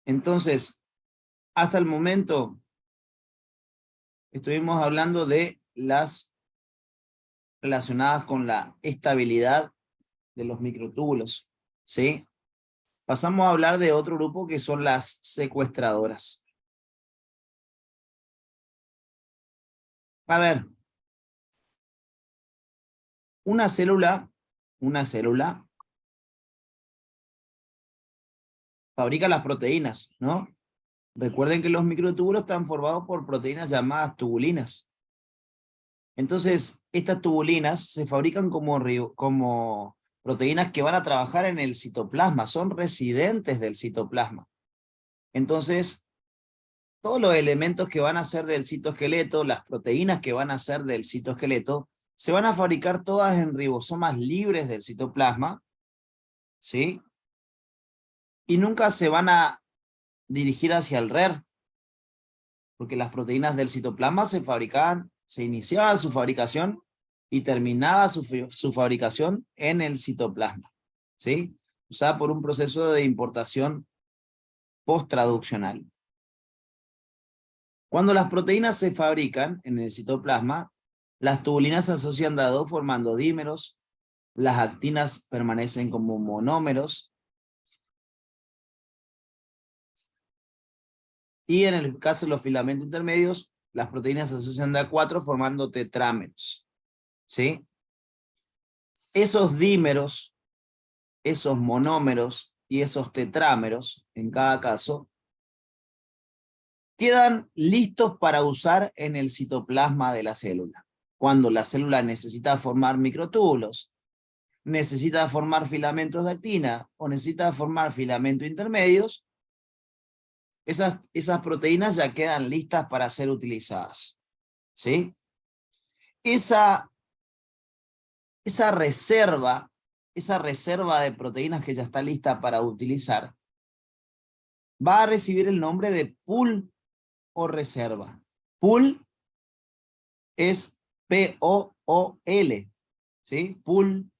Entonces, hasta el momento, estuvimos hablando de las relacionadas con la estabilidad de los microtúbulos, ¿sí? Pasamos a hablar de otro grupo que son las secuestradoras. A ver, una célula fabrica las proteínas, ¿no? Recuerden que los microtúbulos están formados por proteínas llamadas tubulinas. Entonces, estas tubulinas se fabrican como proteínas que van a trabajar en el citoplasma, son residentes del citoplasma. Entonces, todos los elementos que van a ser del citoesqueleto, las proteínas que van a ser del citoesqueleto, se van a fabricar todas en ribosomas libres del citoplasma, ¿sí? Y nunca se van a dirigir hacia el RER, porque las proteínas del citoplasma se fabricaban, se iniciaba su fabricación y terminaba su fabricación en el citoplasma, ¿sí? O sea, por un proceso de importación post-traduccional. Cuando las proteínas se fabrican en el citoplasma, las tubulinas se asocian de a dos formando dímeros, las actinas permanecen como monómeros, y en el caso de los filamentos intermedios, las proteínas se asocian de a cuatro formando tetrámeros, ¿sí? Esos dímeros, esos monómeros y esos tetrámeros, en cada caso, quedan listos para usar en el citoplasma de la célula. Cuando la célula necesita formar microtúbulos, necesita formar filamentos de actina o necesita formar filamentos intermedios, esas proteínas ya quedan listas para ser utilizadas, ¿sí? Esa reserva de proteínas que ya está lista para utilizar, va a recibir el nombre de pool o reserva. Pool es P-O-O-L, ¿sí? Pool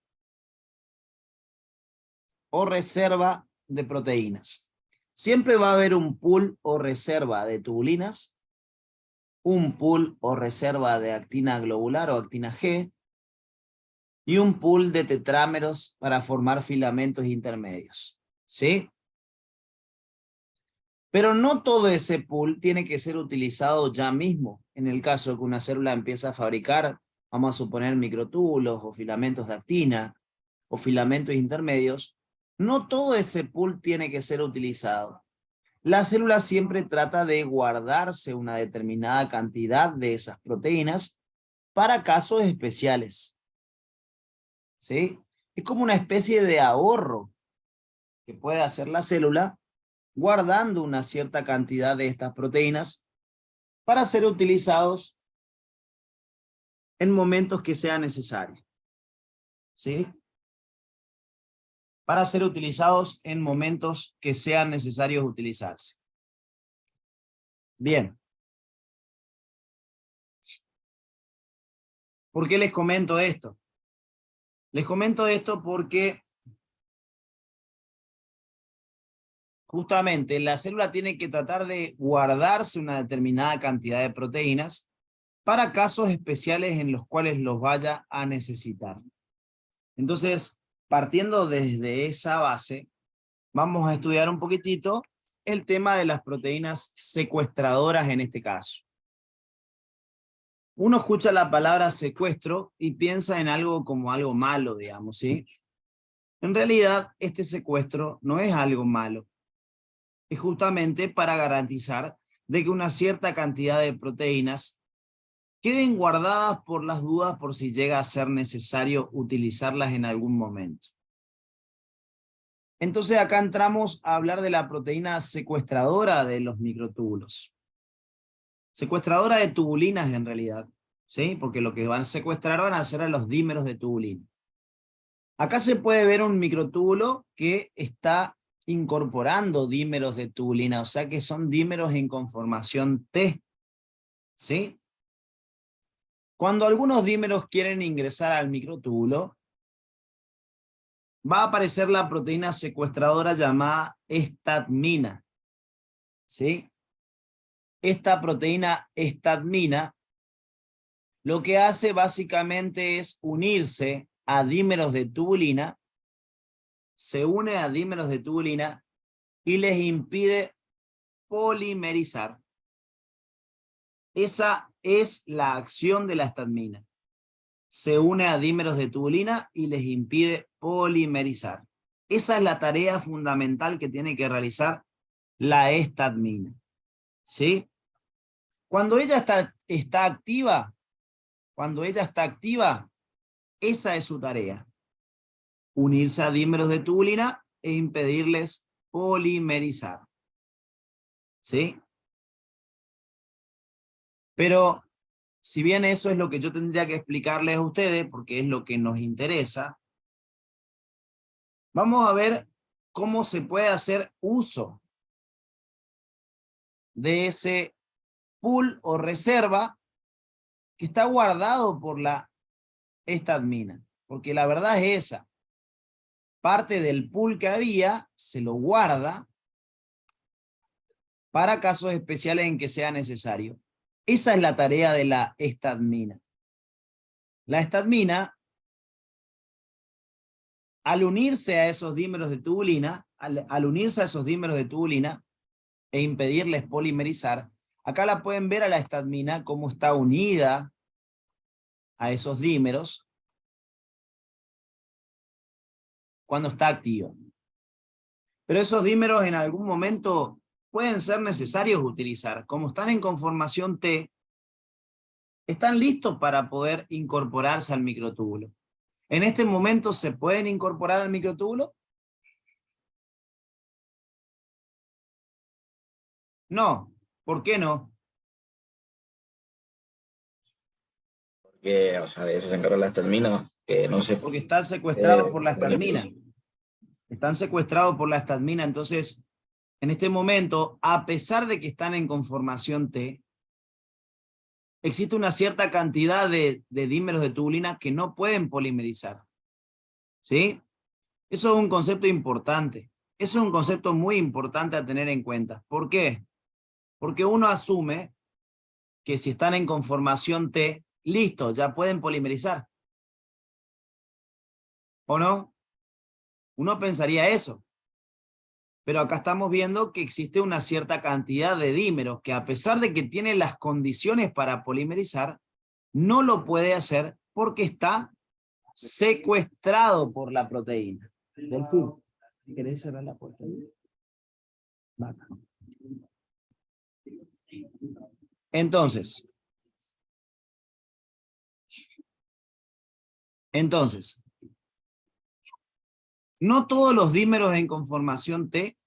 o reserva de proteínas. Siempre va a haber un pool o reserva de tubulinas, un pool o reserva de actina globular o actina G, y un pool de tetrámeros para formar filamentos intermedios, ¿sí? Pero no todo ese pool tiene que ser utilizado ya mismo. En el caso que una célula empieza a fabricar, vamos a suponer microtúbulos o filamentos de actina o filamentos intermedios, no todo ese pool tiene que ser utilizado. La célula siempre trata de guardarse una determinada cantidad de esas proteínas para casos especiales, ¿sí? Es como una especie de ahorro que puede hacer la célula guardando una cierta cantidad de estas proteínas para ser utilizados en momentos que sea necesario, ¿sí? Para ser utilizados en momentos que sean necesarios utilizarse. Bien. ¿Por qué les comento esto? Les comento esto porque justamente la célula tiene que tratar de guardarse una determinada cantidad de proteínas para casos especiales en los cuales los vaya a necesitar. Entonces, partiendo desde esa base, vamos a estudiar un poquitito el tema de las proteínas secuestradoras en este caso. Uno escucha la palabra secuestro y piensa en algo como algo malo, digamos, ¿sí? En realidad, este secuestro no es algo malo. Es justamente para garantizar de que una cierta cantidad de proteínas queden guardadas por las dudas por si llega a ser necesario utilizarlas en algún momento. Entonces acá entramos a hablar de la proteína secuestradora de los microtúbulos. Secuestradora de tubulinas en realidad, ¿sí? Porque lo que van a secuestrar van a ser a los dímeros de tubulina. Acá se puede ver un microtúbulo que está incorporando dímeros de tubulina, o sea que son dímeros en conformación T, ¿sí? Cuando algunos dímeros quieren ingresar al microtúbulo, va a aparecer la proteína secuestradora llamada estatmina. ¿sí? Esta proteína estadmina lo que hace básicamente es unirse a dímeros de tubulina, se une a dímeros de tubulina y les impide polimerizar. Esa es la acción de la estadmina. Se une a dímeros de tubulina y les impide polimerizar. Esa es la tarea fundamental que tiene que realizar la estadmina, ¿sí? Cuando ella está activa, esa es su tarea. Unirse a dímeros de tubulina e impedirles polimerizar, ¿sí? Pero si bien eso es lo que yo tendría que explicarles a ustedes, porque es lo que nos interesa, vamos a ver cómo se puede hacer uso de ese pool o reserva que está guardado por la estadmina. Porque la verdad es esa. Parte del pool que había se lo guarda para casos especiales en que sea necesario. Esa es la tarea de la estadmina. La estadmina, al unirse a esos dímeros de tubulina, al unirse a esos dímeros de tubulina e impedirles polimerizar, acá la pueden ver a la estadmina cómo está unida a esos dímeros cuando está activa. Pero esos dímeros en algún momento pueden ser necesarios utilizar. Como están en conformación T, están listos para poder incorporarse al microtúbulo. ¿En este momento se pueden incorporar al microtúbulo? No. ¿Por qué no? Que, o sea, de eso se encarga la estadmina, que no sé. Porque están secuestrados por la Vale, estadmina. Están secuestrados por la estadmina, entonces, en este momento, a pesar de que están en conformación T, existe una cierta cantidad de dímeros de tubulina que no pueden polimerizar. ¿Sí? Eso es un concepto importante. Eso es un concepto muy importante a tener en cuenta. ¿Por qué? Porque uno asume que si están en conformación T, listo, ya pueden polimerizar. ¿O no? Uno pensaría eso. Pero acá estamos viendo que existe una cierta cantidad de dímeros que, a pesar de que tiene las condiciones para polimerizar, no lo puede hacer porque está secuestrado por la proteína. Delfín, ¿querés cerrar la puerta? Entonces, no todos los dímeros en conformación T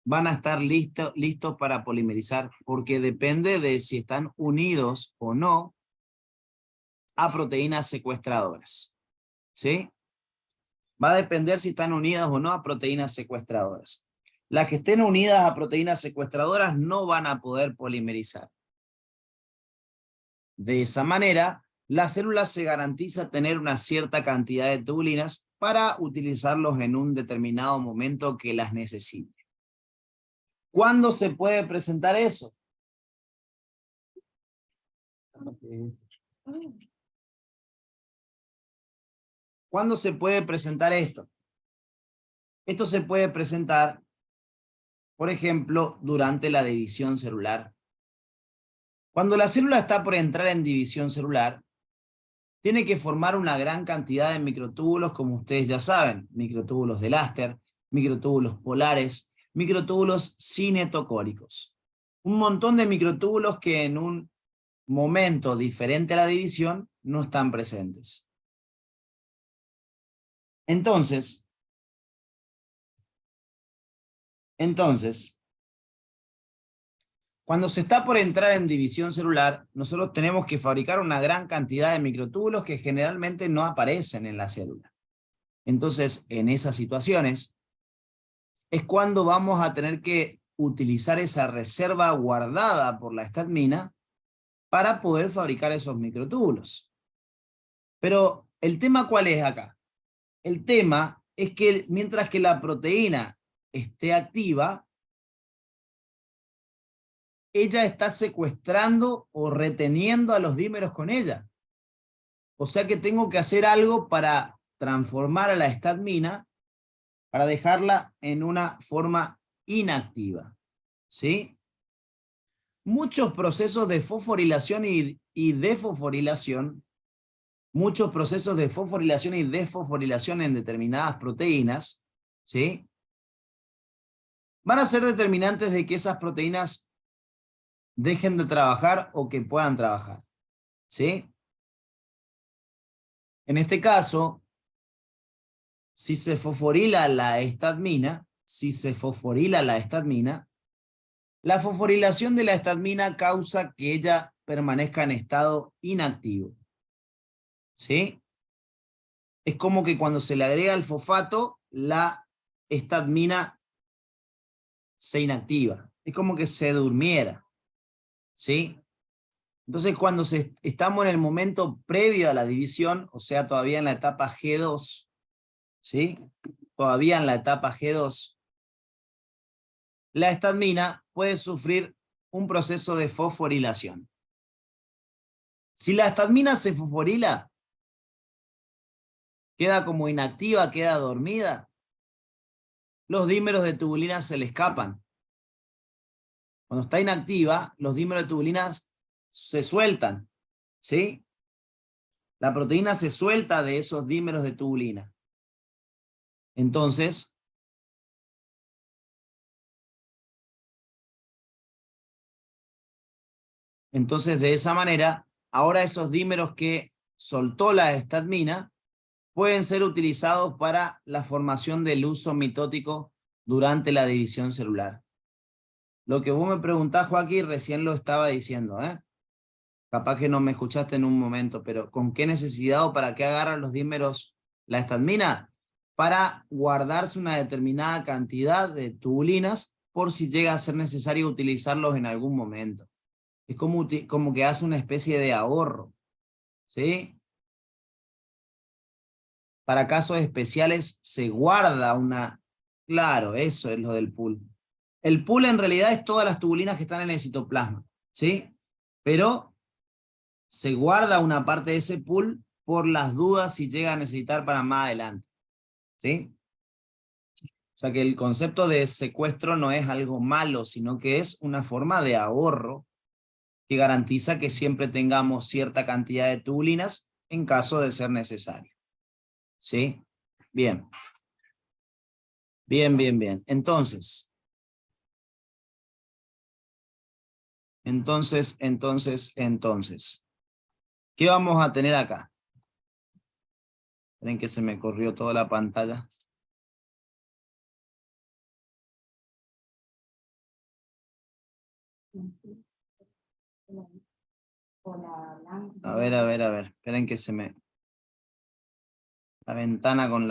van a estar listos para polimerizar, porque depende de si están unidos o no a proteínas secuestradoras. ¿Sí? Va a depender si están unidas o no a proteínas secuestradoras. Las que estén unidas a proteínas secuestradoras no van a poder polimerizar. De esa manera, la célula se garantiza tener una cierta cantidad de tubulinas para utilizarlos en un determinado momento que las necesite. ¿Cuándo se puede presentar eso? ¿Cuándo se puede presentar esto? Esto se puede presentar, por ejemplo, durante la división celular. Cuando la célula está por entrar en división celular, tiene que formar una gran cantidad de microtúbulos, como ustedes ya saben, microtúbulos de Laster, microtúbulos polares, microtúbulos cinetocóricos. Un montón de microtúbulos que en un momento diferente a la división no están presentes. Entonces, cuando se está por entrar en división celular, nosotros tenemos que fabricar una gran cantidad de microtúbulos que generalmente no aparecen en la célula. Entonces, en esas situaciones, es cuando vamos a tener que utilizar esa reserva guardada por la estadmina para poder fabricar esos microtúbulos. Pero, ¿el tema cuál es acá? El tema es que mientras que la proteína esté activa, ella está secuestrando o reteniendo a los dímeros con ella. O sea que tengo que hacer algo para transformar a la estadmina, para dejarla en una forma inactiva. ¿Sí? Muchos procesos de fosforilación y desfosforilación, muchos procesos de fosforilación y desfosforilación en determinadas proteínas, ¿sí? Van a ser determinantes de que esas proteínas dejen de trabajar o que puedan trabajar, ¿sí? En este caso, si se fosforila la estadmina, la fosforilación de la estadmina causa que ella permanezca en estado inactivo, ¿sí? Es como que cuando se le agrega el fosfato, la estadmina se inactiva. Es como que se durmiera, ¿sí? Entonces, cuando estamos en el momento previo a la división, o sea, todavía en la etapa G2, ¿sí? Todavía en la etapa G2, la estadmina puede sufrir un proceso de fosforilación. Si la estadmina se fosforila, queda como inactiva, queda dormida, los dímeros de tubulina se le escapan. Cuando está inactiva, los dímeros de tubulinas se sueltan, ¿sí? La proteína se suelta de esos dímeros de tubulina. Entonces, de esa manera, ahora esos dímeros que soltó la estadmina pueden ser utilizados para la formación del uso mitótico durante la división celular. Lo que vos me preguntás, Joaquín, recién lo estaba diciendo, ¿eh? Capaz que no me escuchaste en un momento, pero ¿con qué necesidad o para qué agarran los dímeros la estadmina? Para guardarse una determinada cantidad de tubulinas por si llega a ser necesario utilizarlos en algún momento. Es como que hace una especie de ahorro, ¿sí? Para casos especiales se guarda una... Claro, eso es lo del pool. El pool en realidad es todas las tubulinas que están en el citoplasma, ¿sí? Pero se guarda una parte de ese pool por las dudas si llega a necesitar para más adelante, ¿sí? O sea que el concepto de secuestro no es algo malo, sino que es una forma de ahorro que garantiza que siempre tengamos cierta cantidad de tubulinas en caso de ser necesario, ¿sí? Bien. Bien, bien, bien. Entonces, ¿qué vamos a tener acá? Esperen que se me corrió toda la pantalla. A ver. Esperen que la ventana con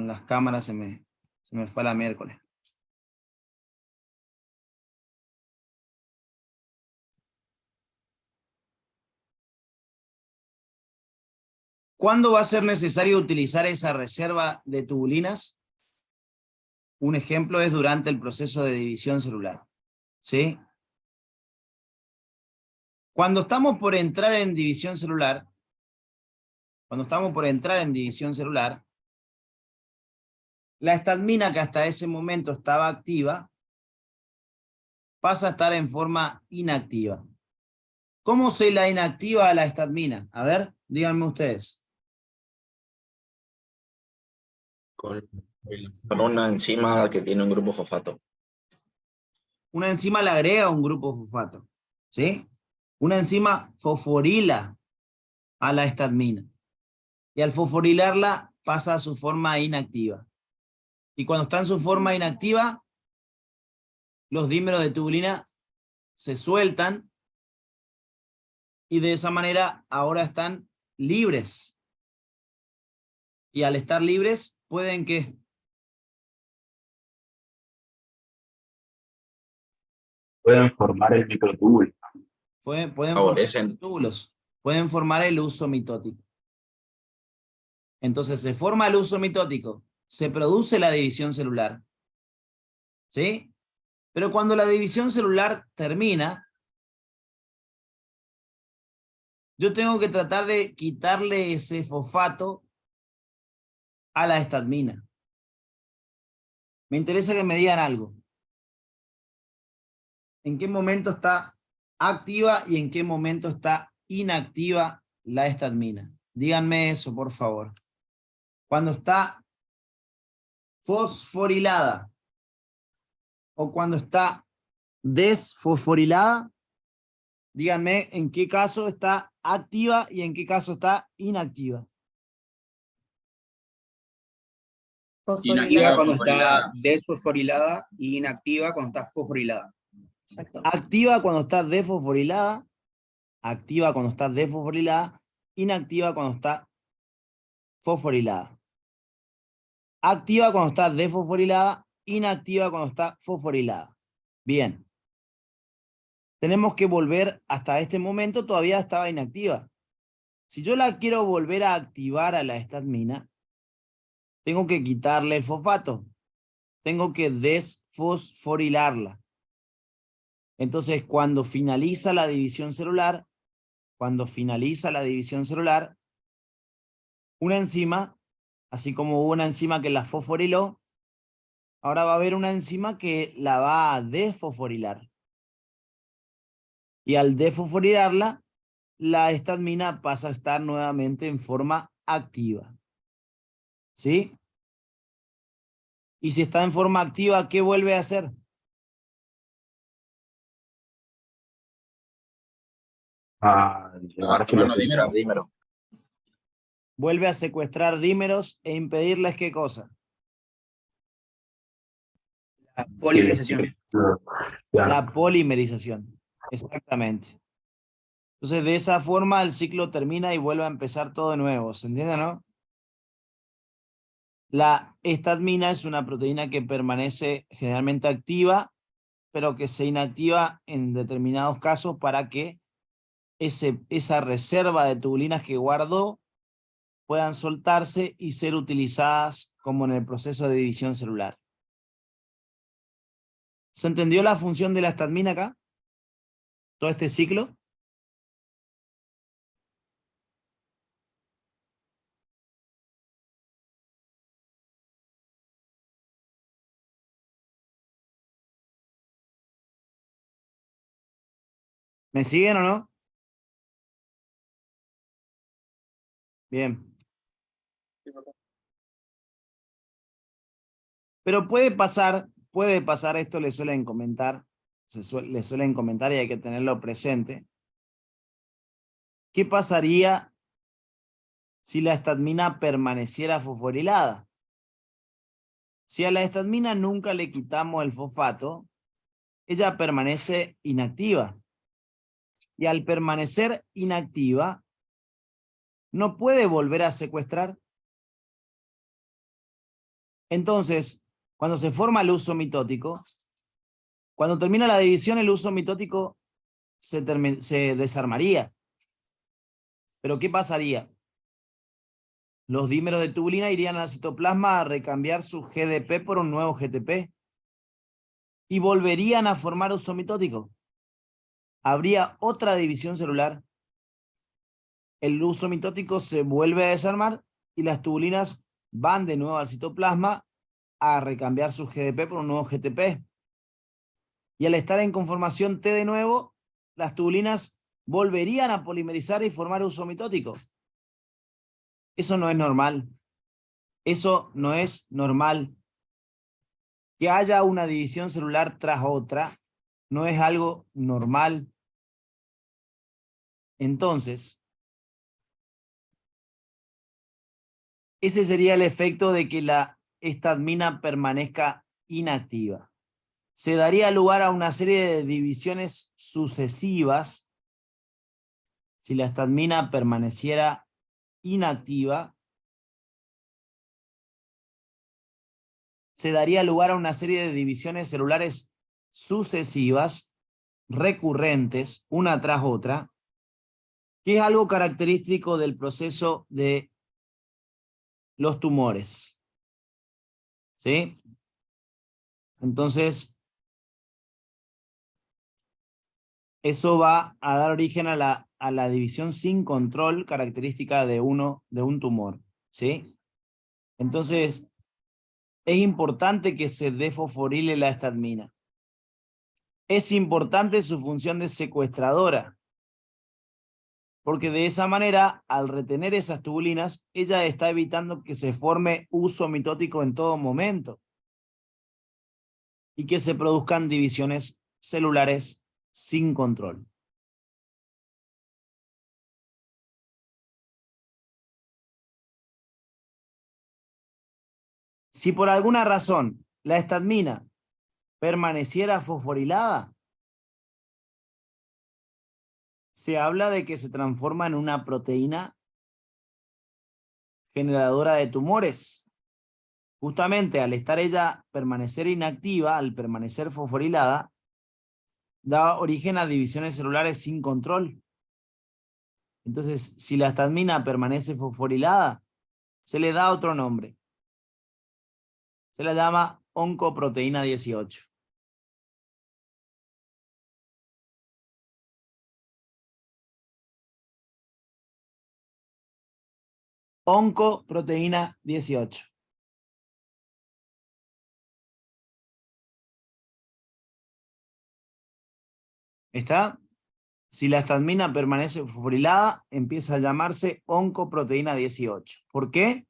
las cámaras se me fue a la miércoles. ¿Cuándo va a ser necesario utilizar esa reserva de tubulinas? Un ejemplo es durante el proceso de división celular, ¿sí? Cuando estamos por entrar en división celular, la estadmina que hasta ese momento estaba activa pasa a estar en forma inactiva. ¿Cómo se la inactiva a la estadmina? A ver, díganme ustedes. Con una enzima que tiene un grupo fosfato. Una enzima le agrega un grupo fosfato, ¿sí? Una enzima fosforila a la estadmina. Y al fosforilarla pasa a su forma inactiva. Y cuando está en su forma inactiva, los dímeros de tubulina se sueltan y de esa manera ahora están libres. Y al estar libres, pueden ¿qué? Pueden formar el microtúbulo. Pueden formar Favorecen. túbulos, pueden formar el uso mitótico. Entonces se forma el uso mitótico, se produce la división celular, ¿sí? Pero cuando la división celular termina, yo tengo que tratar de quitarle ese fosfato a la estadmina. Me interesa que me digan algo. ¿En qué momento está activa y en qué momento está inactiva la estadmina? Díganme eso, por favor. Cuando está fosforilada o cuando está desfosforilada, díganme en qué caso está activa y en qué caso está inactiva. Inactiva cuando está Fosforilada. desfosforilada y inactiva cuando está fosforilada. Exacto. Activa cuando está desfosforilada, activa cuando está desfosforilada, inactiva cuando está fosforilada. Activa cuando está desfosforilada, inactiva cuando está fosforilada. Bien. Tenemos que volver hasta este momento, todavía estaba inactiva. Si yo la quiero volver a activar a la estadmina, tengo que quitarle el fosfato. Tengo que desfosforilarla. Entonces, cuando finaliza la división celular, una enzima, así como hubo una enzima que la fosforiló, ahora va a haber una enzima que la va a desfosforilar. Y al desfosforilarla, la estadmina pasa a estar nuevamente en forma activa. ¿Sí? Y si está en forma activa, ¿qué vuelve a hacer? A llevar Tomar los kilómetros. dímeros. Vuelve a secuestrar dímeros e impedirles ¿qué cosa? La polimerización. La polimerización. Exactamente. Entonces, de esa forma, el ciclo termina y vuelve a empezar todo de nuevo. ¿Se entiende, no? La estadmina es una proteína que permanece generalmente activa, pero que se inactiva en determinados casos para que esa reserva de tubulinas que guardó puedan soltarse y ser utilizadas como en el proceso de división celular. ¿Se entendió la función de la estadmina acá? Todo este ciclo. ¿Me siguen o no? Bien. Pero puede pasar, esto le suelen comentar, le suelen comentar y hay que tenerlo presente. ¿Qué pasaría si la estadmina permaneciera fosforilada? Si a la estadmina nunca le quitamos el fosfato, ella permanece inactiva. Y al permanecer inactiva, no puede volver a secuestrar. Entonces, cuando se forma el uso mitótico, cuando termina la división, el uso mitótico se desarmaría. ¿Pero qué pasaría? Los dímeros de tubulina irían al citoplasma a recambiar su GDP por un nuevo GTP y volverían a formar uso mitótico. Habría otra división celular. El uso mitótico se vuelve a desarmar y las tubulinas van de nuevo al citoplasma a recambiar su GDP por un nuevo GTP. Y al estar en conformación T de nuevo, las tubulinas volverían a polimerizar y formar uso mitótico. Eso no es normal. Eso no es normal. Que haya una división celular tras otra no es algo normal. Entonces, ese sería el efecto de que la estadmina permanezca inactiva. Se daría lugar a una serie de divisiones sucesivas si la estadmina permaneciera inactiva. Se daría lugar a una serie de divisiones celulares sucesivas, recurrentes, una tras otra, que es algo característico del proceso de los tumores. ¿Sí? Entonces, eso va a dar origen a la división sin control característica de un tumor, ¿sí? Entonces, es importante que se desfosforile la estadmina. Es importante su función de secuestradora, porque de esa manera, al retener esas tubulinas, ella está evitando que se forme uso mitótico en todo momento y que se produzcan divisiones celulares sin control. Si por alguna razón la estadmina permaneciera fosforilada, se habla de que se transforma en una proteína generadora de tumores. Justamente al estar ella permanecer inactiva, al permanecer fosforilada, da origen a divisiones celulares sin control. Entonces, si la estadmina permanece fosforilada, se le da otro nombre. Se la llama oncoproteína 18. Oncoproteína 18. ¿Está? Si la estadmina permanece fosforilada, empieza a llamarse oncoproteína 18. ¿Por qué?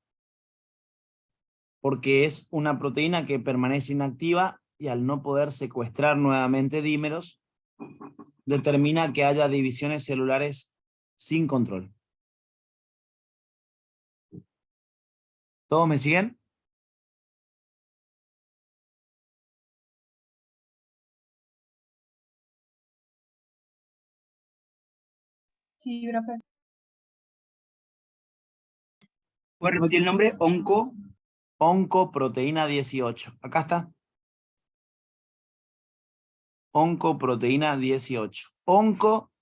Porque es una proteína que permanece inactiva y al no poder secuestrar nuevamente dímeros, determina que haya divisiones celulares sin control. ¿Todos me siguen? Sí, profe. ¿Puedes repetir el nombre? Oncoproteína 18. Acá está. Oncoproteína 18. Onco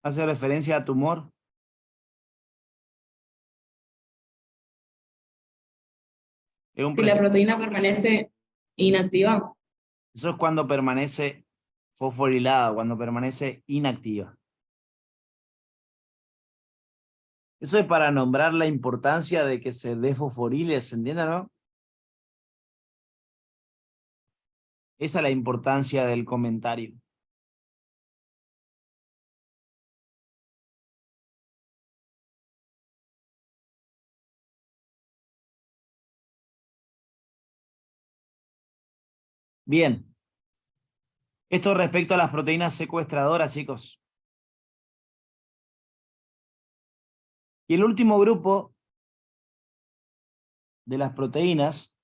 hace referencia a tumor. Es un Si la prefijo. proteína permanece inactiva. Eso es cuando permanece fosforilada, cuando permanece inactiva. Eso es para nombrar la importancia de que se desfosforile, ¿se entiende, no? Esa es la importancia del comentario. Bien. Esto respecto a las proteínas secuestradoras, chicos. Y el último grupo de las proteínas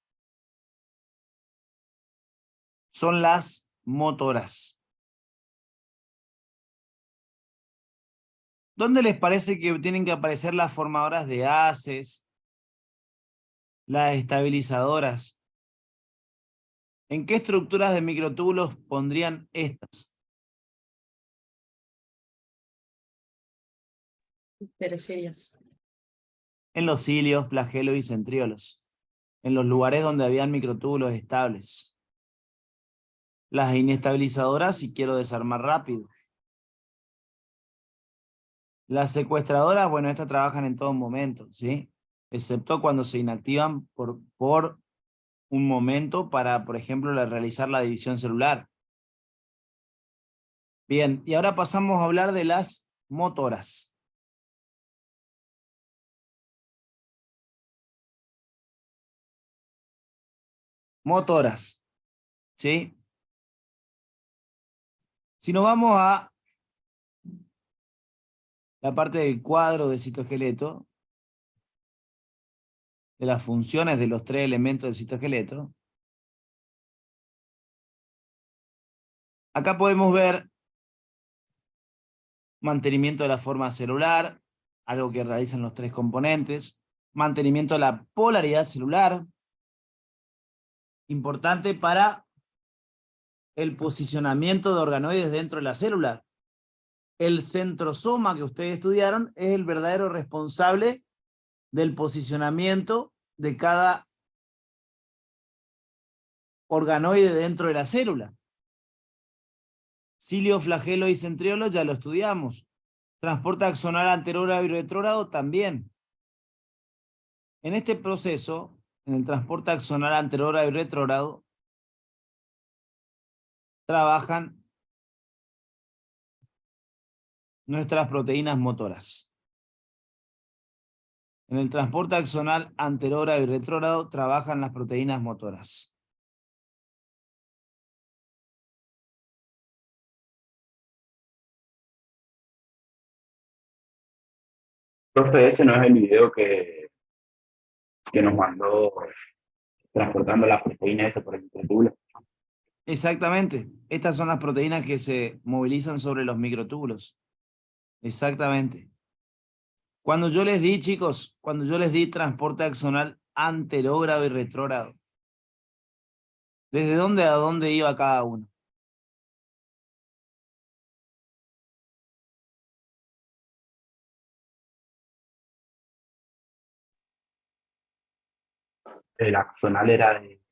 son las motoras. ¿Dónde les parece que tienen que aparecer las formadoras de haces, las estabilizadoras? ¿En qué estructuras de microtúbulos pondrían estas? Terciarias. En los cilios, flagelos y centriolos. En los lugares donde habían microtúbulos estables. Las inestabilizadoras si quiero desarmar rápido. Las secuestradoras, bueno, estas trabajan en todo momento, ¿sí? Excepto cuando se inactivan por un momento para, por ejemplo, realizar la división celular. Bien, y ahora pasamos a hablar de las motoras. Motoras, ¿sí? Si nos vamos a la parte del cuadro del citoesqueleto, de las funciones de los 3 elementos del citoesqueleto, acá podemos ver mantenimiento de la forma celular, algo que realizan los 3 componentes, mantenimiento de la polaridad celular, importante para el posicionamiento de organoides dentro de la célula. El centrosoma que ustedes estudiaron es el verdadero responsable del posicionamiento de cada organoide dentro de la célula. Cilio, flagelo y centriolo ya lo estudiamos. Transporte axonal anterógrado y retrógrado también. En este proceso, en el transporte axonal anterógrado y retrógrado, trabajan nuestras proteínas motoras. En el transporte axonal anterógrado y retrógrado trabajan las proteínas motoras. Profe, ese no es el video que nos mandó transportando la proteína esa por el microtúbulo. Exactamente. Estas son las proteínas que se movilizan sobre los microtúbulos. Exactamente. Cuando yo les di, chicos, cuando yo les di transporte axonal anterógrado y retrógrado, ¿desde dónde a dónde iba cada uno? El axonal era de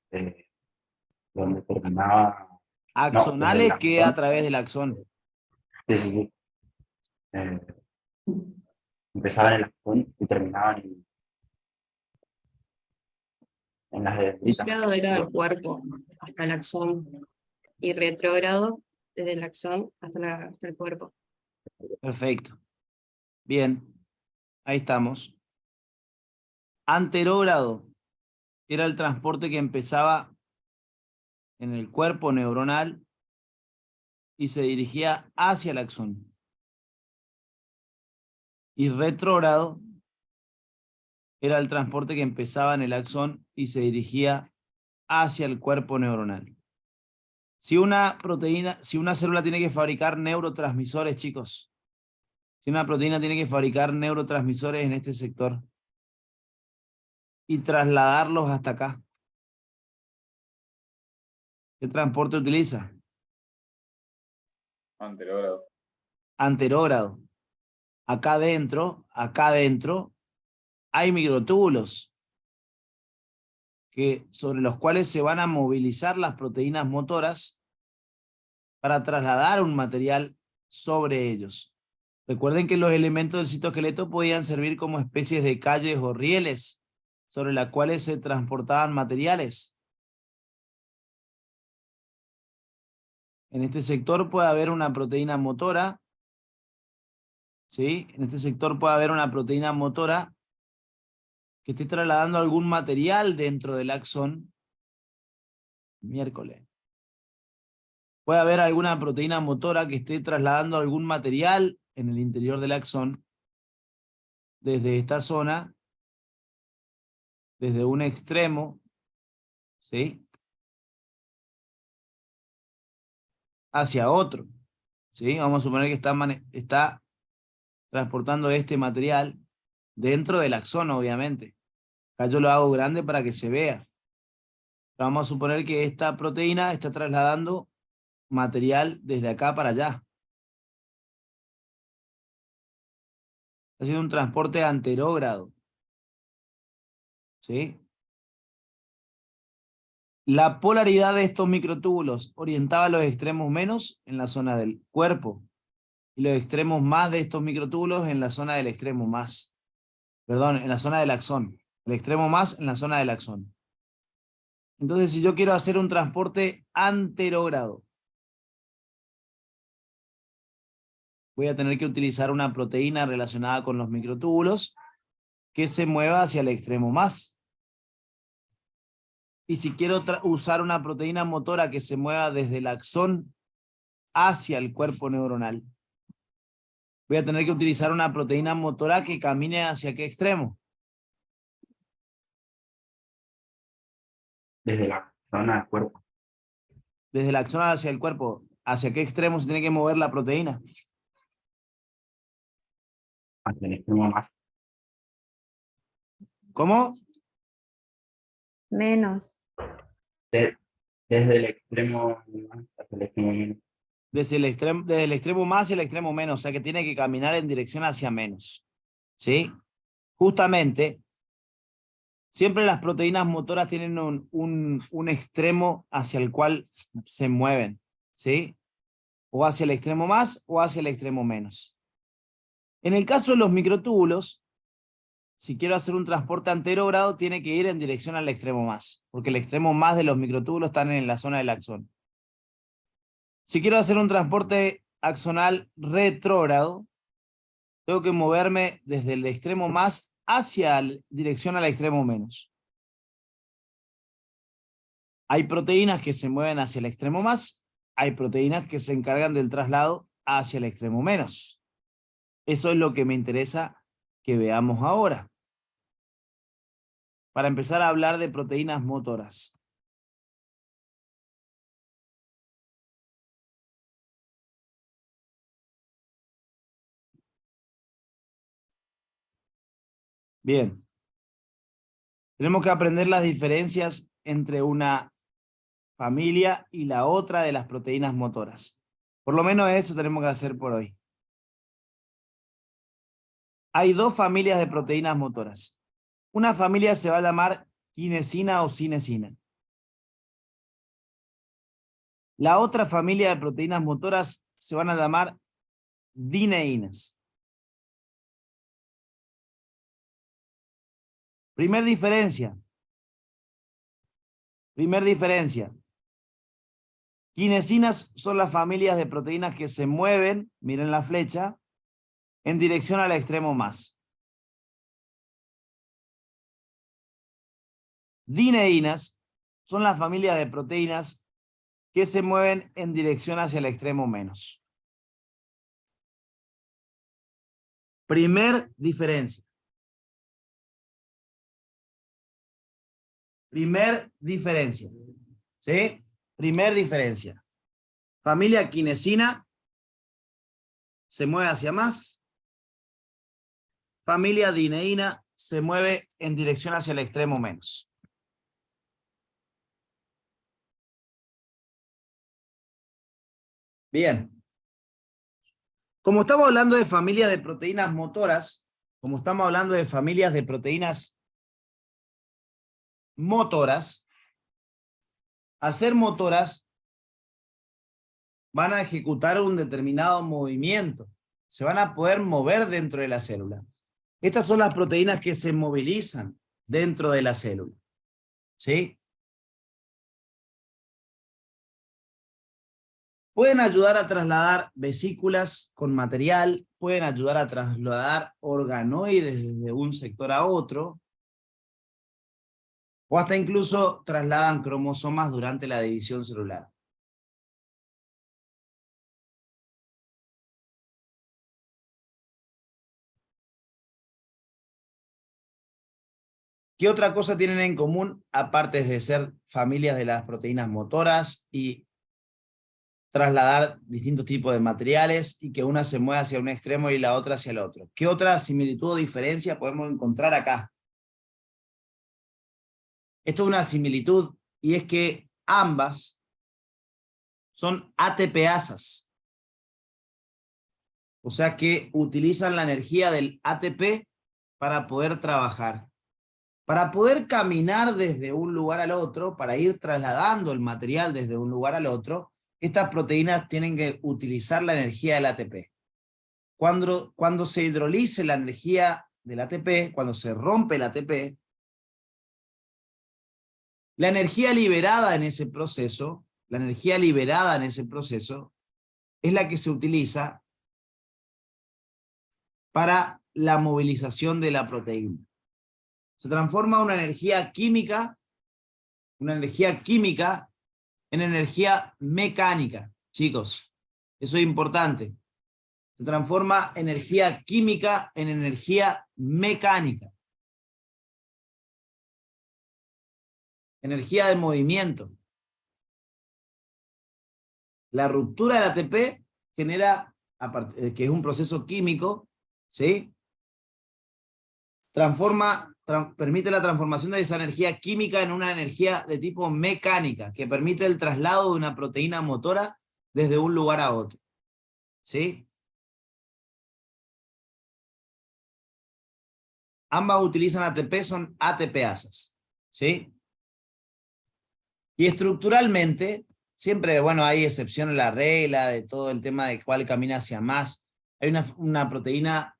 donde terminaba. No, desde el Axonales que a axón. través del axón. Sí, sí, sí. Empezaban en el axón y terminaban en las dendritas. Grado era el cuerpo hasta el axón y retrógrado desde el axón hasta el cuerpo. Perfecto. Bien. Ahí estamos. Anterógrado era el transporte que empezaba en el cuerpo neuronal y se dirigía hacia el axón. Y retrógrado era el transporte que empezaba en el axón y se dirigía hacia el cuerpo neuronal. Si una célula tiene que fabricar neurotransmisores, chicos, si una proteína tiene que fabricar neurotransmisores en este sector y trasladarlos hasta acá, ¿qué transporte utiliza? Anterógrado. Anterógrado. Acá adentro, hay microtúbulos sobre los cuales se van a movilizar las proteínas motoras para trasladar un material sobre ellos. Recuerden que los elementos del citoesqueleto podían servir como especies de calles o rieles sobre las cuales se transportaban materiales. En este sector puede haber una proteína motora, ¿sí? En este sector puede haber una proteína motora que esté trasladando algún material dentro del axón. Miércoles. Puede haber alguna proteína motora que esté trasladando algún material en el interior del axón desde esta zona, desde un extremo, ¿sí? Hacia otro, ¿sí? Vamos a suponer que está transportando este material dentro del axón, obviamente. Acá yo lo hago grande para que se vea. Pero vamos a suponer que esta proteína está trasladando material desde acá para allá. Está haciendo un transporte anterógrado, ¿sí? La polaridad de estos microtúbulos orientaba a los extremos menos en la zona del cuerpo y los extremos más de estos microtúbulos en la zona del extremo más. Perdón, en la zona del axón. El extremo más en la zona del axón. Entonces, si yo quiero hacer un transporte anterógrado, voy a tener que utilizar una proteína relacionada con los microtúbulos que se mueva hacia el extremo más. Y si quiero usar una proteína motora que se mueva desde el axón hacia el cuerpo neuronal, voy a tener que utilizar una proteína motora que camine hacia qué extremo. Desde la zona del cuerpo. Desde el axón hacia el cuerpo. ¿Hacia qué extremo se tiene que mover la proteína? Hacia el extremo más. ¿Cómo? Menos. Desde el extremo más hasta el extremo menos. Desde el extremo más y el extremo menos. O sea que tiene que caminar en dirección hacia menos. ¿Sí? Justamente, siempre las proteínas motoras tienen un extremo hacia el cual se mueven. ¿Sí? o hacia el extremo más o hacia el extremo menos. En el caso de los microtúbulos, si quiero hacer un transporte anterógrado, tiene que ir en dirección al extremo más, porque el extremo más de los microtúbulos están en la zona del axón. Si quiero hacer un transporte axonal retrógrado, tengo que moverme desde el extremo más hacia dirección al extremo menos. Hay proteínas que se mueven hacia el extremo más, hay proteínas que se encargan del traslado hacia el extremo menos. Eso es lo que me interesa que veamos ahora, para empezar a hablar de proteínas motoras. Bien. Tenemos que aprender las diferencias entre una familia y la otra de las proteínas motoras. Por lo menos eso tenemos que hacer por hoy. Hay dos familias de proteínas motoras. Una familia se va a llamar quinesina o cinesina. La otra familia de proteínas motoras se van a llamar dineínas. Primer diferencia. Quinesinas son las familias de proteínas que se mueven, miren la flecha, en dirección al extremo más. Dineínas son las familias de proteínas que se mueven en dirección hacia el extremo menos. Primer diferencia. ¿Sí? Primer diferencia. Familia quinesina se mueve hacia más. Familia dineína se mueve en dirección hacia el extremo menos. Bien. Como estamos hablando de familias de proteínas motoras, como estamos hablando de familias de proteínas motoras, al ser motoras, van a ejecutar un determinado movimiento. Se van a poder mover dentro de la célula. Estas son las proteínas que se movilizan dentro de la célula. ¿Sí? Pueden ayudar a trasladar vesículas con material, pueden ayudar a trasladar organoides desde un sector a otro, o hasta incluso trasladan cromosomas durante la división celular. ¿Qué otra cosa tienen en común, aparte de ser familias de las proteínas motoras y trasladar distintos tipos de materiales y que una se mueva hacia un extremo y la otra hacia el otro? ¿Qué otra similitud o diferencia podemos encontrar acá? Esto es una similitud y es que ambas son ATPasas. O sea que utilizan la energía del ATP para poder trabajar. Para poder caminar desde un lugar al otro, para ir trasladando el material desde un lugar al otro, estas proteínas tienen que utilizar la energía del ATP. Cuando se hidrolice la energía del ATP, cuando se rompe el ATP, la energía liberada en ese proceso, es la que se utiliza para la movilización de la proteína. Se transforma una energía química en energía mecánica. Chicos, eso es importante. Se transforma energía química en energía mecánica. Energía de movimiento. La ruptura del ATP genera, que es un proceso químico, ¿sí? Permite la transformación de esa energía química en una energía de tipo mecánica, que permite el traslado de una proteína motora desde un lugar a otro. ¿Sí? Ambas utilizan ATP, son ATPasas. ¿Sí? Y estructuralmente siempre, bueno, hay excepción a la regla de todo el tema de cuál camina hacia más. Hay una proteína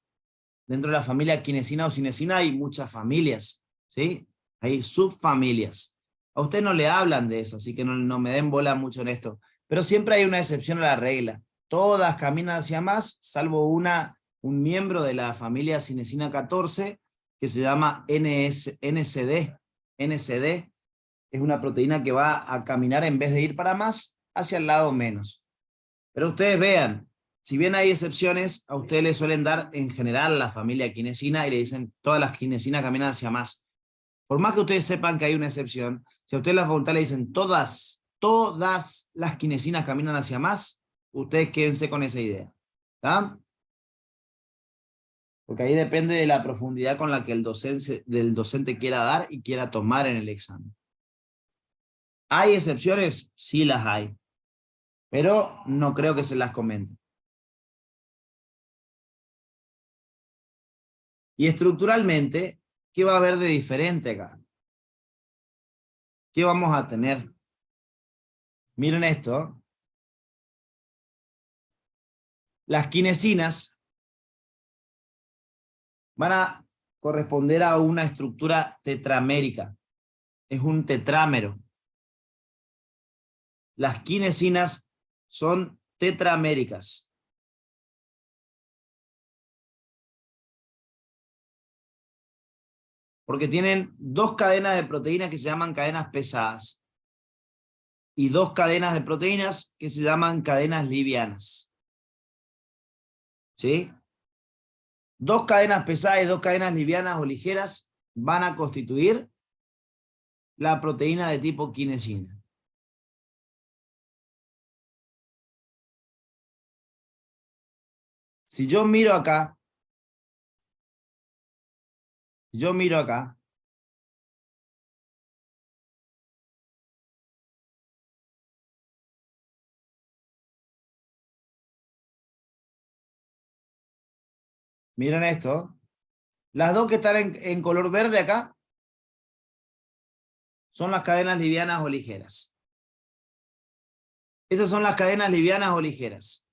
dentro de la familia quinesina o cinesina, hay muchas familias, ¿sí? Hay subfamilias. A usted no le hablan de eso, así que no me den bola mucho en esto. Pero siempre hay una excepción a la regla. Todas caminan hacia más, salvo un miembro de la familia cinesina 14, que se llama NCD. NCD es una proteína que va a caminar en vez de ir para más, hacia el lado menos. Pero ustedes vean, si bien hay excepciones, a ustedes les suelen dar en general la familia quinesina y le dicen todas las quinesinas caminan hacia más. Por más que ustedes sepan que hay una excepción, si a ustedes en la facultad le dicen todas las quinesinas caminan hacia más, ustedes quédense con esa idea. ¿Está? Porque ahí depende de la profundidad con la que el docente quiera dar y quiera tomar en el examen. ¿Hay excepciones? Sí las hay. Pero no creo que se las comente. Y estructuralmente, ¿qué va a haber de diferente acá? ¿Qué vamos a tener? Miren esto. Las quinesinas van a corresponder a una estructura tetramérica. Es un tetrámero. Las quinesinas son tetraméricas. Porque tienen dos cadenas de proteínas que se llaman cadenas pesadas y dos cadenas de proteínas que se llaman cadenas livianas. ¿Sí? Dos cadenas pesadas y dos cadenas livianas o ligeras van a constituir la proteína de tipo quinesina. Si yo miro acá, miren esto, las dos que están en color verde acá son las cadenas livianas o ligeras. Esas son las cadenas livianas o ligeras.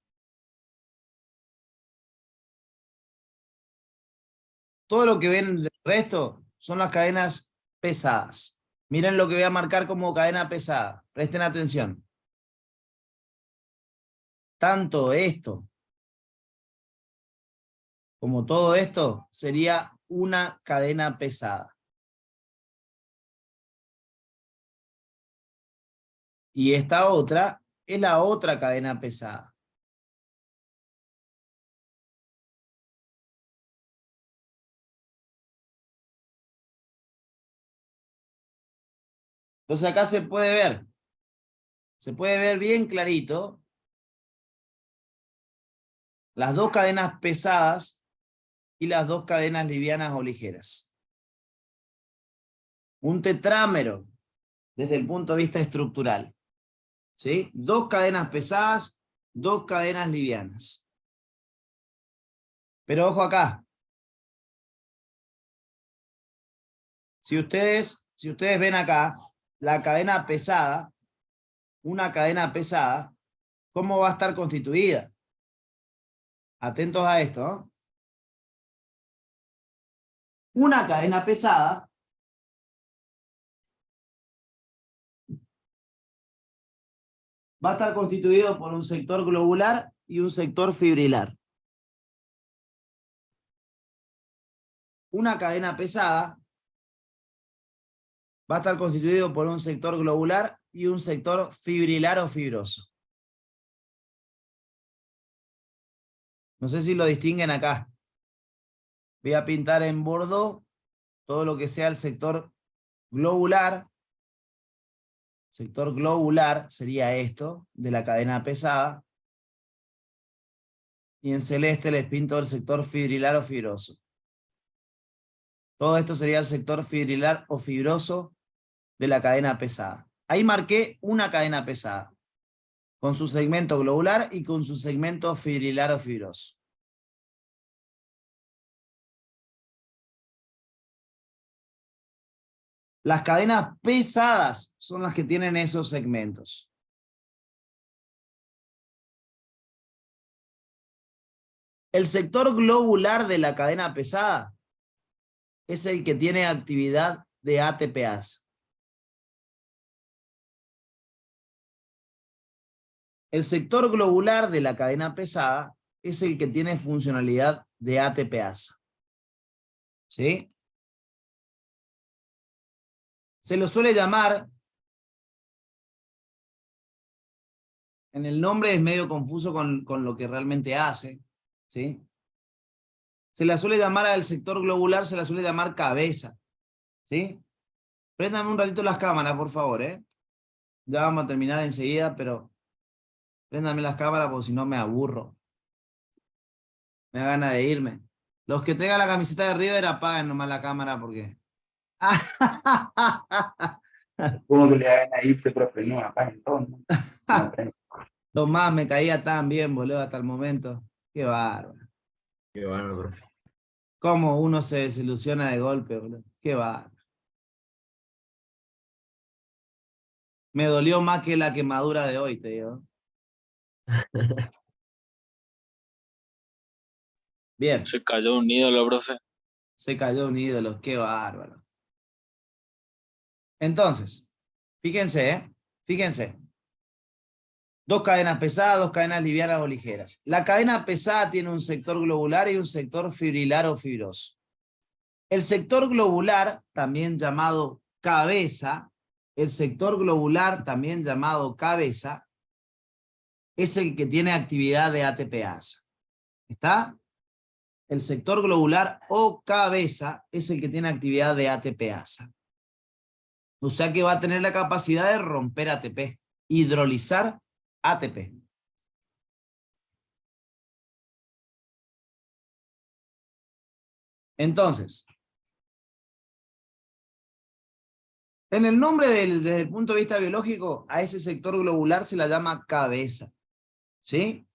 Todo lo que ven del resto son las cadenas pesadas. Miren lo que voy a marcar como cadena pesada. Presten atención. Tanto esto como todo esto sería una cadena pesada. Y esta otra es la otra cadena pesada. Entonces acá se puede ver bien clarito las dos cadenas pesadas y las dos cadenas livianas o ligeras. Un tetrámero desde el punto de vista estructural. ¿Sí? Dos cadenas pesadas, dos cadenas livianas. Pero ojo acá. Si ustedes ven acá la cadena pesada, una cadena pesada, ¿cómo va a estar constituida? Atentos a esto, ¿no? Una cadena pesada va a estar constituido por un sector globular y un sector fibrilar. Una cadena pesada va a estar constituido por un sector globular y un sector fibrilar o fibroso. No sé si lo distinguen acá. Voy a pintar en bordeaux todo lo que sea el sector globular. Sector globular sería esto, de la cadena pesada. Y en celeste les pinto el sector fibrilar o fibroso. Todo esto sería el sector fibrilar o fibroso de la cadena pesada. Ahí marqué una cadena pesada, con su segmento globular y con su segmento fibrilar o fibroso. Las cadenas pesadas son las que tienen esos segmentos. El sector globular de la cadena pesada es el que tiene actividad de ATPase. El sector globular de la cadena pesada es el que tiene funcionalidad de ATPase. ¿Sí? Se lo suele llamar, en el nombre es medio confuso con lo que realmente hace, ¿sí? Se la suele llamar al sector globular, se la suele llamar cabeza, ¿sí? Préndame un ratito las cámaras, por favor, ¿eh? Ya vamos a terminar enseguida, pero préndame las cámaras porque si no me aburro. Me da ganas de irme. Los que tengan la camiseta de River apaguen nomás la cámara porque... Supongo que le hagan a irse, profe, no, acá entonces. Tomás, me caía tan bien, boludo, hasta el momento. Qué bárbaro. Qué bueno, profe. Cómo uno se desilusiona de golpe, boludo. Qué bárbaro. Me dolió más que la quemadura de hoy, te digo. Bien. Se cayó un ídolo, profe. Se cayó un ídolo, qué bárbaro. Entonces, fíjense, ¿eh? Fíjense. Dos cadenas pesadas, dos cadenas livianas o ligeras. La cadena pesada tiene un sector globular y un sector fibrilar o fibroso. El sector globular, también llamado cabeza, el sector globular, también llamado cabeza, es el que tiene actividad de ATPase. ¿Está? El sector globular o cabeza es el que tiene actividad de ATPase. O sea que va a tener la capacidad de romper ATP, hidrolizar ATP. Entonces, en el nombre desde el punto de vista biológico, a ese sector globular se la llama cabeza. ¿Sí?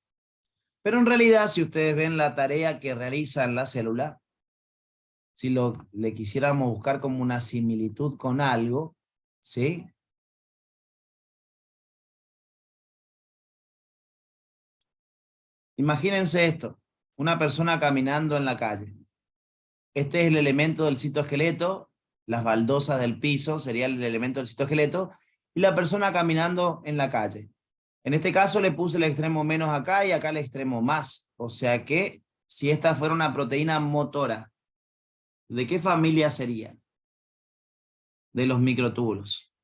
Pero en realidad, si ustedes ven la tarea que realiza en la célula, si le quisiéramos buscar como una similitud con algo, ¿sí? Imagínense esto, una persona caminando en la calle. Este es el elemento del citoesqueleto, las baldosas del piso sería el elemento del citoesqueleto, y la persona caminando en la calle. En este caso le puse el extremo menos acá y acá el extremo más. O sea que si esta fuera una proteína motora, ¿de qué familia sería? De los microtúbulos.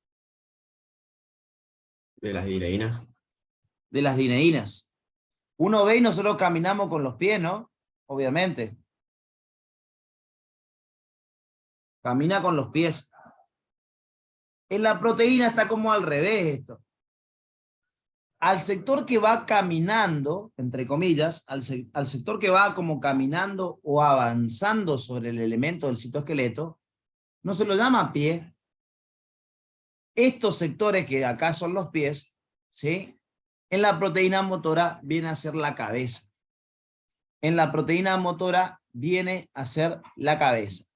De las direinas. De las dineínas. Uno ve y nosotros caminamos con los pies, ¿no? Obviamente. Camina con los pies. En la proteína está como al revés esto. Al sector que va caminando, entre comillas, al sector que va como caminando o avanzando sobre el elemento del citoesqueleto, no se lo llama pie. Estos sectores que acá son los pies, ¿sí? En la proteína motora viene a ser la cabeza. En la proteína motora viene a ser la cabeza.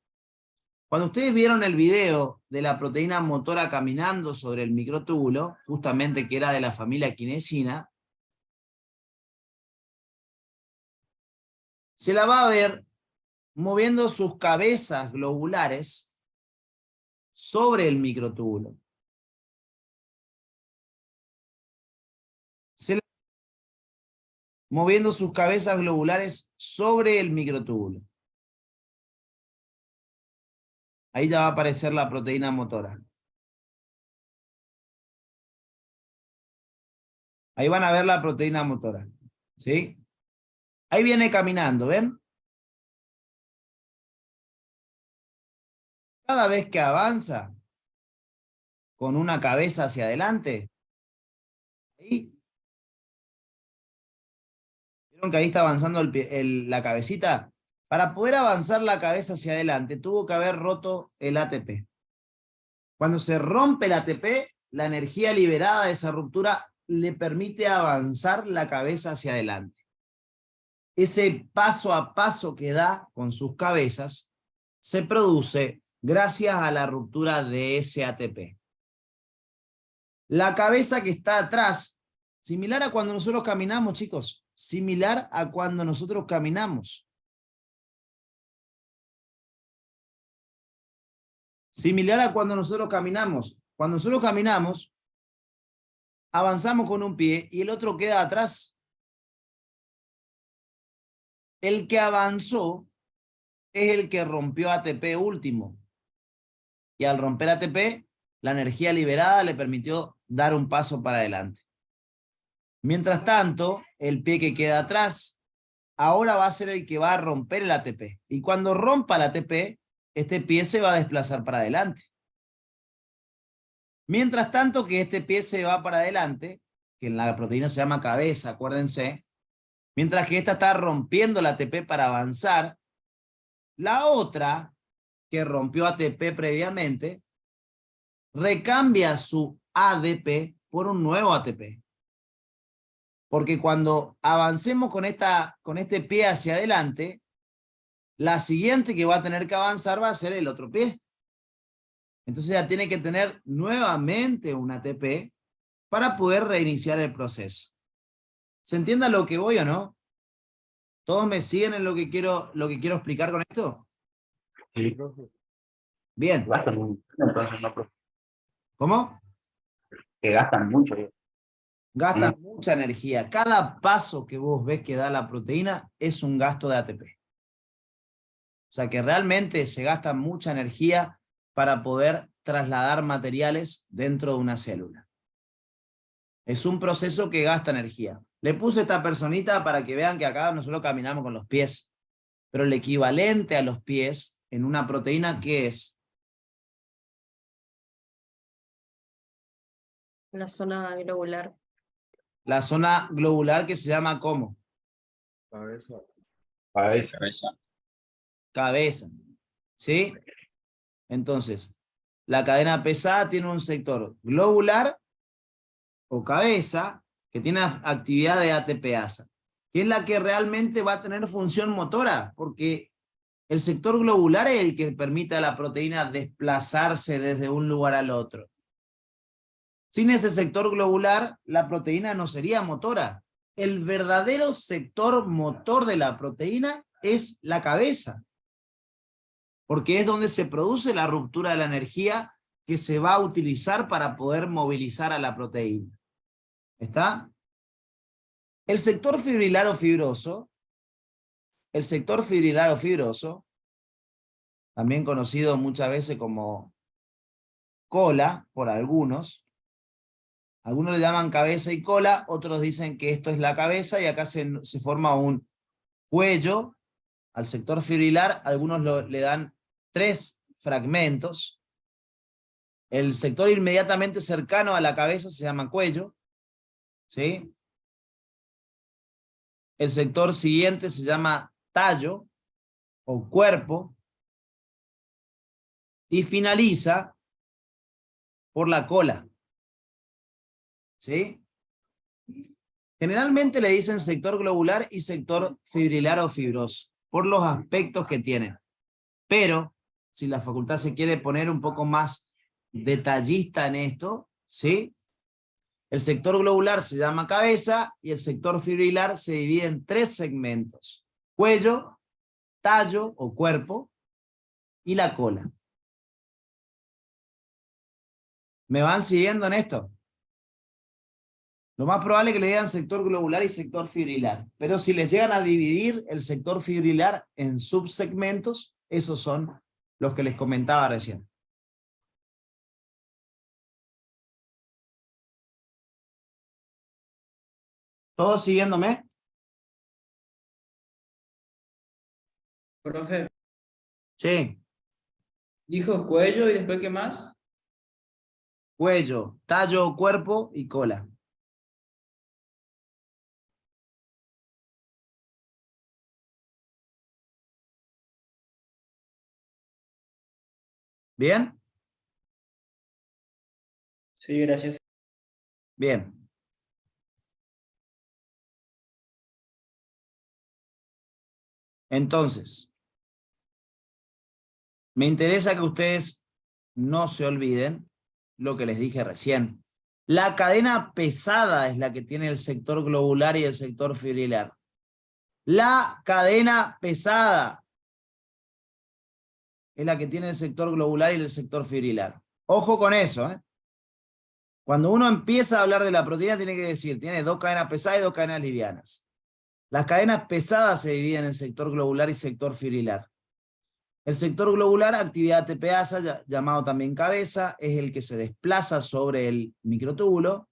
Cuando ustedes vieron el video de la proteína motora caminando sobre el microtúbulo, justamente que era de la familia quinesina, se la va a ver moviendo sus cabezas globulares sobre el microtúbulo. Moviendo sus cabezas globulares sobre el microtúbulo. Ahí ya va a aparecer la proteína motora. Ahí van a ver la proteína motora. ¿Sí? Ahí viene caminando, ¿ven? Cada vez que avanza con una cabeza hacia adelante, ahí, ¿vieron que ahí está avanzando la cabecita? Para poder avanzar la cabeza hacia adelante, tuvo que haber roto el ATP. Cuando se rompe el ATP, la energía liberada de esa ruptura le permite avanzar la cabeza hacia adelante. Ese paso a paso que da con sus cabezas se produce gracias a la ruptura de ese ATP. La cabeza que está atrás, similar a cuando nosotros caminamos, chicos. similar a cuando nosotros caminamos. Similar a cuando nosotros caminamos. Cuando nosotros caminamos, avanzamos con un pie y el otro queda atrás. El que avanzó es el que rompió ATP último. Y al romper ATP, la energía liberada le permitió dar un paso para adelante. Mientras tanto, el pie que queda atrás, ahora va a ser el que va a romper el ATP. Y cuando rompa el ATP, este pie se va a desplazar para adelante. Mientras tanto que este pie se va para adelante, que en la proteína se llama cabeza, acuérdense, mientras que esta está rompiendo el ATP para avanzar, la otra, que rompió ATP previamente, recambia su ADP por un nuevo ATP. Porque cuando avancemos con este pie hacia adelante, la siguiente que va a tener que avanzar va a ser el otro pie. Entonces ya tiene que tener nuevamente un ATP para poder reiniciar el proceso. ¿Se entiende a lo que voy o no? ¿Todos me siguen en lo que quiero explicar con esto? Sí, profe. Bien. Gastan mucho, entonces no, profe. ¿Cómo? Que gastan mucho. Gastan mucha energía. Cada paso que vos ves que da la proteína es un gasto de ATP. O sea que realmente se gasta mucha energía para poder trasladar materiales dentro de una célula. Es un proceso que gasta energía. Le puse esta personita para que vean que acá nosotros caminamos con los pies. Pero el equivalente a los pies en una proteína, ¿qué es? La zona globular. La zona globular que se llama ¿cómo? Cabeza. Cabeza. Cabeza. ¿Sí? Entonces, la cadena pesada tiene un sector globular o cabeza que tiene actividad de ATPasa, que es la que realmente va a tener función motora, porque el sector globular es el que permite a la proteína desplazarse desde un lugar al otro. Sin ese sector globular, la proteína no sería motora. El verdadero sector motor de la proteína es la cabeza, porque es donde se produce la ruptura de la energía que se va a utilizar para poder movilizar a la proteína. ¿Está? El sector fibrilar o fibroso, también conocido muchas veces como cola por algunos le llaman cabeza y cola, otros dicen que esto es la cabeza y acá se forma un cuello al sector fibrilar, algunos le dan 3 fragmentos. El sector inmediatamente cercano a la cabeza se llama cuello, ¿sí? El sector siguiente se llama tallo o cuerpo y finaliza por la cola, ¿sí? Generalmente le dicen sector globular y sector fibrilar o fibroso por los aspectos que tienen. Pero si la facultad se quiere poner un poco más detallista en esto, ¿sí? El sector globular se llama cabeza y el sector fibrilar se divide en 3 segmentos: cuello, tallo o cuerpo y la cola. ¿Me van siguiendo en esto? Lo más probable es que le digan sector globular y sector fibrilar, pero si les llegan a dividir el sector fibrilar en subsegmentos, esos son los que les comentaba recién. ¿Todos siguiéndome? Profe, Sí. dijo cuello y después ¿qué más? Cuello, tallo, cuerpo y cola. ¿Bien? Sí, gracias. Bien. Entonces, me interesa que ustedes no se olviden lo que les dije recién. La cadena pesada es la que tiene el sector globular y el sector fibrilar. La cadena pesada es la que tiene el sector globular y el sector fibrilar. Ojo con eso, ¿eh? Cuando uno empieza a hablar de la proteína, tiene que decir, tiene dos cadenas pesadas y dos cadenas livianas. Las cadenas pesadas se dividen en sector globular y sector fibrilar. El sector globular, actividad ATPasa, llamado también cabeza, es el que se desplaza sobre el microtúbulo.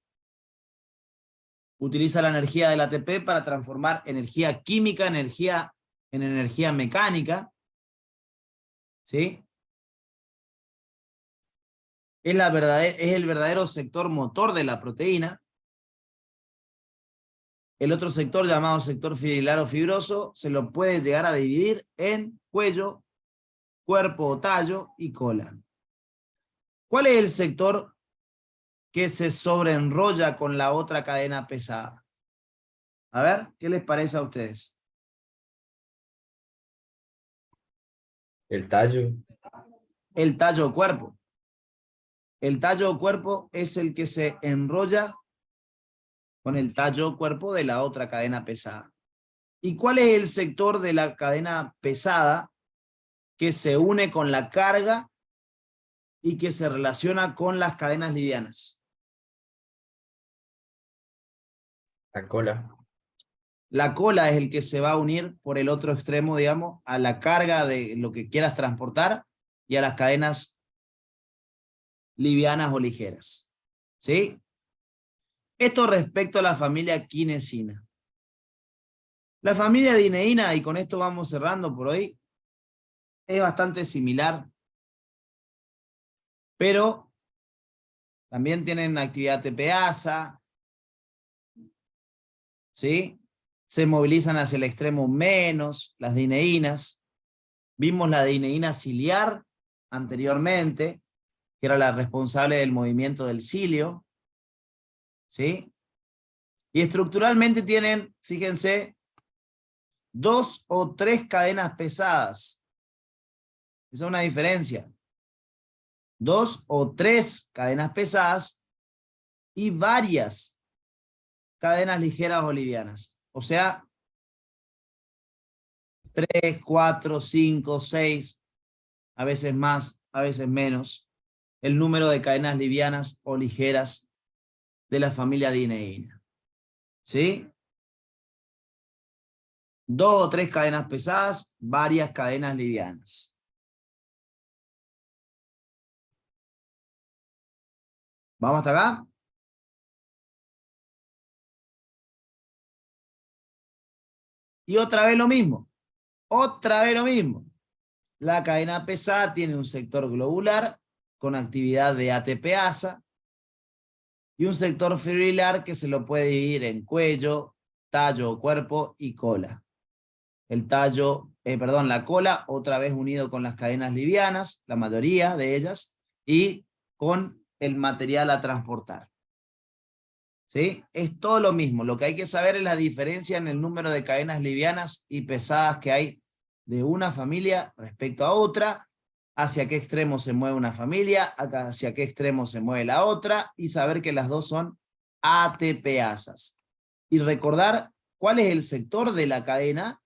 Utiliza la energía del ATP para transformar energía química en energía mecánica. ¿Sí? Es el verdadero sector motor de la proteína. El otro sector, llamado sector fibrilar o fibroso, se lo puede llegar a dividir en cuello, cuerpo o tallo y cola. ¿Cuál es el sector que se sobreenrolla con la otra cadena pesada? A ver, ¿qué les parece a ustedes? El tallo. El tallo o cuerpo. El tallo o cuerpo es el que se enrolla con el tallo o cuerpo de la otra cadena pesada. ¿Y cuál es el sector de la cadena pesada que se une con la carga y que se relaciona con las cadenas livianas? La cola. La cola es el que se va a unir por el otro extremo, digamos, a la carga de lo que quieras transportar y a las cadenas livianas o ligeras. ¿Sí? Esto respecto a la familia quinesina. La familia dineína, y con esto vamos cerrando por hoy, es bastante similar, pero también tienen actividad ATPasa, ¿sí? Se movilizan hacia el extremo menos, las dineínas. Vimos la dineína ciliar anteriormente, que era la responsable del movimiento del cilio, ¿sí? Y estructuralmente tienen, fíjense, 2 o 3 cadenas pesadas. Esa es una diferencia. 2 o 3 cadenas pesadas y varias cadenas ligeras o livianas. O sea, 3, 4, 5, 6, a veces más, a veces menos, el número de cadenas livianas o ligeras de la familia dineína. ¿Sí? 2 o 3 cadenas pesadas, varias cadenas livianas. ¿Vamos hasta acá? Y otra vez lo mismo. Otra vez lo mismo. La cadena pesada tiene un sector globular con actividad de ATPasa y un sector fibrilar que se lo puede dividir en cuello, tallo o cuerpo y cola. La cola otra vez unido con las cadenas livianas, la mayoría de ellas, y con el material a transportar. ¿Sí? Es todo lo mismo. Lo que hay que saber es la diferencia en el número de cadenas livianas y pesadas que hay de una familia respecto a otra, hacia qué extremo se mueve una familia, hacia qué extremo se mueve la otra, y saber que las dos son ATPasas. Y recordar cuál es el sector de la cadena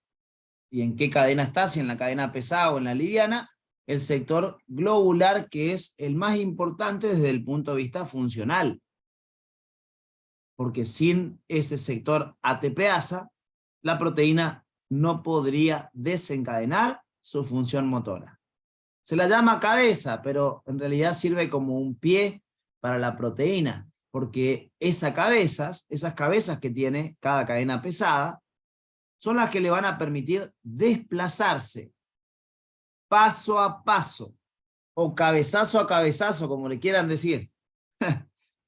y en qué cadena está, si en la cadena pesada o en la liviana, el sector globular, que es el más importante desde el punto de vista funcional. Porque sin ese sector ATPasa, la proteína no podría desencadenar su función motora. Se la llama cabeza, pero en realidad sirve como un pie para la proteína, porque esas cabezas que tiene cada cadena pesada, son las que le van a permitir desplazarse paso a paso, o cabezazo a cabezazo, como le quieran decir.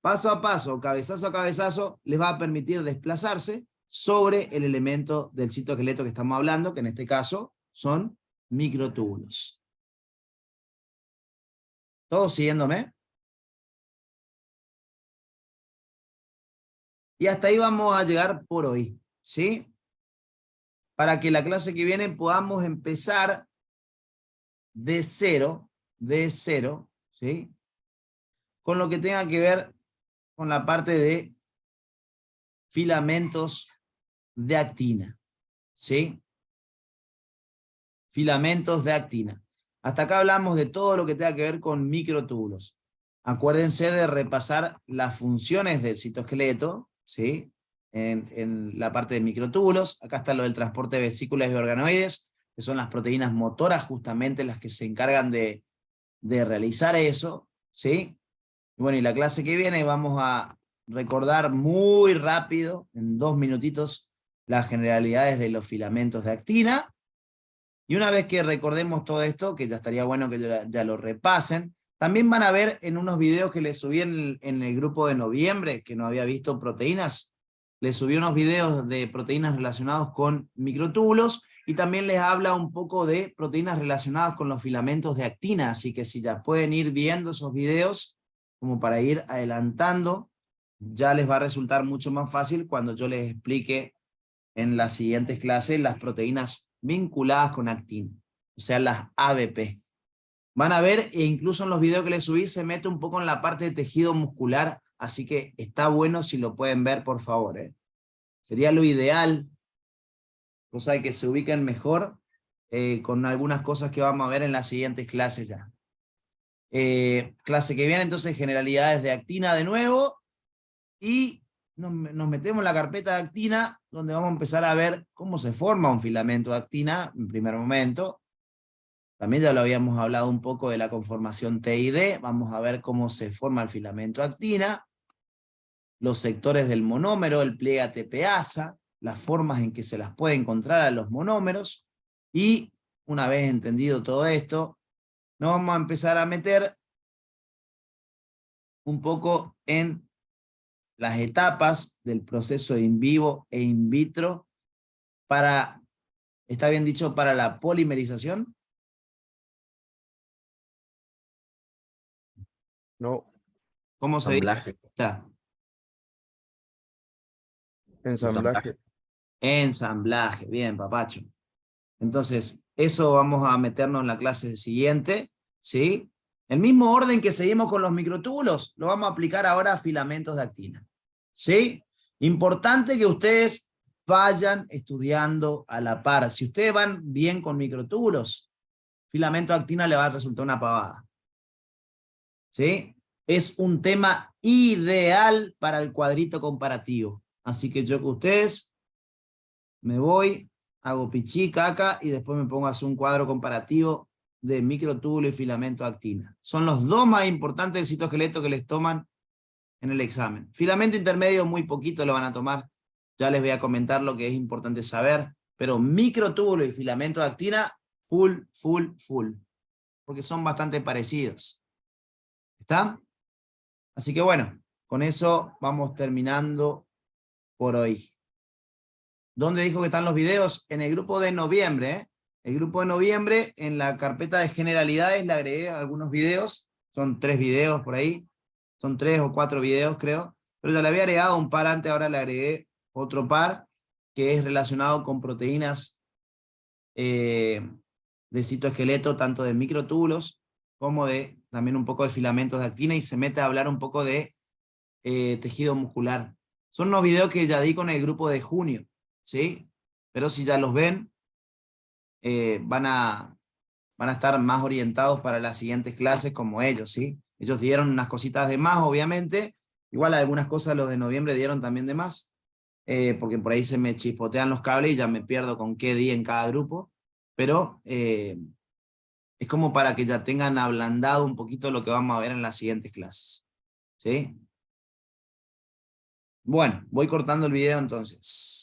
Paso a paso o cabezazo a cabezazo les va a permitir desplazarse sobre el elemento del citoesqueleto que estamos hablando, que en este caso son microtúbulos. ¿Todos siguiéndome? Y hasta ahí vamos a llegar por hoy, ¿sí? Para que la clase que viene podamos empezar de cero, ¿sí? Con lo que tenga que ver con la parte de filamentos de actina, ¿sí? Filamentos de actina. Hasta acá hablamos de todo lo que tenga que ver con microtúbulos. Acuérdense de repasar las funciones del citoesqueleto, ¿sí? En la parte de microtúbulos. Acá está lo del transporte de vesículas y organoides, que son las proteínas motoras justamente las que se encargan de realizar eso, ¿sí? Bueno, y la clase que viene vamos a recordar muy rápido, en 2 minutitos, las generalidades de los filamentos de actina. Y una vez que recordemos todo esto, que ya estaría bueno que ya lo repasen, también van a ver en unos videos que les subí en el grupo de noviembre, que no había visto proteínas, les subí unos videos de proteínas relacionados con microtúbulos, y también les habla un poco de proteínas relacionadas con los filamentos de actina, así que si ya pueden ir viendo esos videos, como para ir adelantando, ya les va a resultar mucho más fácil cuando yo les explique en las siguientes clases las proteínas vinculadas con actina, o sea, las ABP. Van a ver, e incluso en los videos que les subí, se mete un poco en la parte de tejido muscular, así que está bueno si lo pueden ver, por favor. Sería lo ideal, cosa de que se ubiquen mejor con algunas cosas que vamos a ver en las siguientes clases ya. Clase que viene, entonces, generalidades de actina de nuevo, y nos metemos en la carpeta de actina, donde vamos a empezar a ver cómo se forma un filamento de actina en primer momento. También ya lo habíamos hablado un poco de la conformación T y D, vamos a ver cómo se forma el filamento de actina, los sectores del monómero, el pliegue ATPasa, las formas en que se las puede encontrar a los monómeros, y una vez entendido todo esto, nos vamos a empezar a meter un poco en las etapas del proceso in vivo e in vitro para, ¿está bien dicho, para la polimerización? No, ¿Cómo se dice? Ensamblaje. Está. ensamblaje. Ensamblaje, bien, papacho. Entonces, eso vamos a meternos en la clase siguiente, ¿sí? El mismo orden que seguimos con los microtúbulos, lo vamos a aplicar ahora a filamentos de actina, ¿sí? Importante que ustedes vayan estudiando a la par. Si ustedes van bien con microtúbulos, filamento de actina le va a resultar una pavada, ¿sí? Es un tema ideal para el cuadrito comparativo. Así que yo con ustedes me voy, hago pichí, caca, y después me pongo a hacer un cuadro comparativo de microtúbulo y filamento de actina. Son los dos más importantes del citoesqueleto que les toman en el examen. Filamento intermedio muy poquito lo van a tomar, ya les voy a comentar lo que es importante saber, pero microtúbulo y filamento de actina, full, full, full, porque son bastante parecidos. ¿Está? Así que bueno, con eso vamos terminando por hoy. ¿Dónde dijo que están los videos? En el grupo de noviembre, ¿eh? El grupo de noviembre, en la carpeta de generalidades, le agregué algunos videos, son 3 videos por ahí, son 3 o 4 videos creo, pero ya le había agregado un par antes, ahora le agregué otro par, que es relacionado con proteínas de citoesqueleto, tanto de microtúbulos, como de también un poco de filamentos de actina, y se mete a hablar un poco de tejido muscular. Son unos videos que ya di con el grupo de junio, ¿sí? Pero si ya los ven, van a estar más orientados para las siguientes clases como ellos, ¿sí? Ellos dieron unas cositas de más, obviamente, igual algunas cosas los de noviembre dieron también de más, porque por ahí se me chispotean los cables y ya me pierdo con qué día en cada grupo, pero es como para que ya tengan ablandado un poquito lo que vamos a ver en las siguientes clases, ¿sí? Bueno, voy cortando el video entonces.